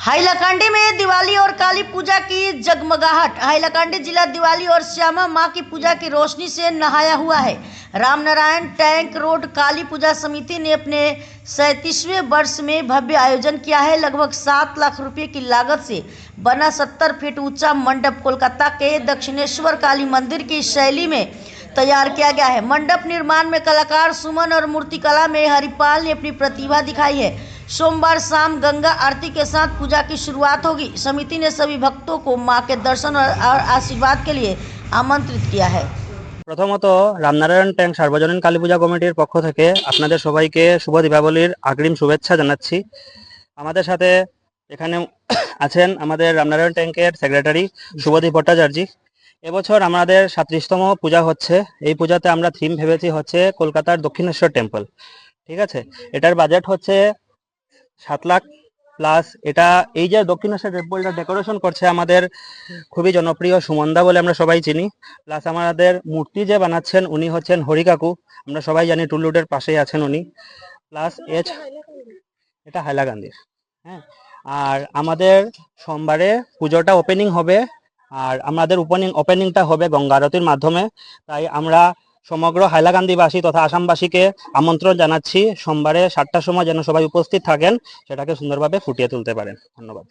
हाइलाकांडी में दिवाली और काली पूजा की जगमगाहट। हाइलाकांडी जिला दिवाली और श्यामा माँ की पूजा की रोशनी से नहाया हुआ है। रामनारायण टैंक रोड काली पूजा समिति ने अपने 37वें वर्ष में भव्य आयोजन किया है। लगभग 7 लाख रुपए की लागत से बना 70 फीट ऊंचा मंडप कोलकाता के दक्षिणेश्वर काली मंदिर की शैली में तैयार किया गया है। मंडप निर्माण में कलाकार सुमन और मूर्तिकला में हरिपाल ने अपनी प्रतिभा दिखाई है। सोमवार शाम गंगा आरती के साथ पूजा की शुरुआत होगी। समिति ने सभी भक्तों को मां के दर्शन और आशीर्वाद के लिए आमंत्रित किया है। प्रथमत रामनारायण टैंक सार्वजनीन काली पूजा कमिटिर पक्ष थेके आपनादेर सबाइके शुभ दीपावलिर अग्रिम शुभेच्छा जानाচ্ছি। आमादेर साथे एखाने आছেন আমাদের রামনারায়ণ ট্যাঙ্কের সেক্রেটারি শুভদীপ ভট্টাচার্য। এবছর আমাদের 37তম পূজা হচ্ছে। এই পূজাতে আমরা থিম ভেবেছি হচ্ছে কলকাতার দক্ষিণেশ্বর টেম্পল। ঠিক আছে, এটার বাজেট হচ্ছে 7 লাখ প্লাস। এটা এই যে দক্ষিণেশ্বর টেম্পলটা ডেকোরেশন করছে আমাদের খুবই জনপ্রিয় সুমনদা বলে আমরা সবাই চিনি। প্লাস আমাদের মূর্তি যে বানাচ্ছেন উনি হচ্ছেন হরি কাকু, আমরা সবাই জানি টুল রোডের পাশেই আছেন উনি। প্লাস এটা হাইলাকান্দির। হ্যাঁ, আর আমাদের সোমবারে পুজোটা ওপেনিং হবে, আর আমাদের ওপেনিংটা হবে গঙ্গা আরতির মাধ্যমে। তাই আমরা সমগ্র হাইলাকান্দিবাসী তথা আসামবাসীকে আমন্ত্রণ জানাচ্ছি সোমবারে 7টার সময় যেন সবাই উপস্থিত থাকেন, সেটাকে সুন্দরভাবে ফুটিয়ে তুলতে পারেন। ধন্যবাদ।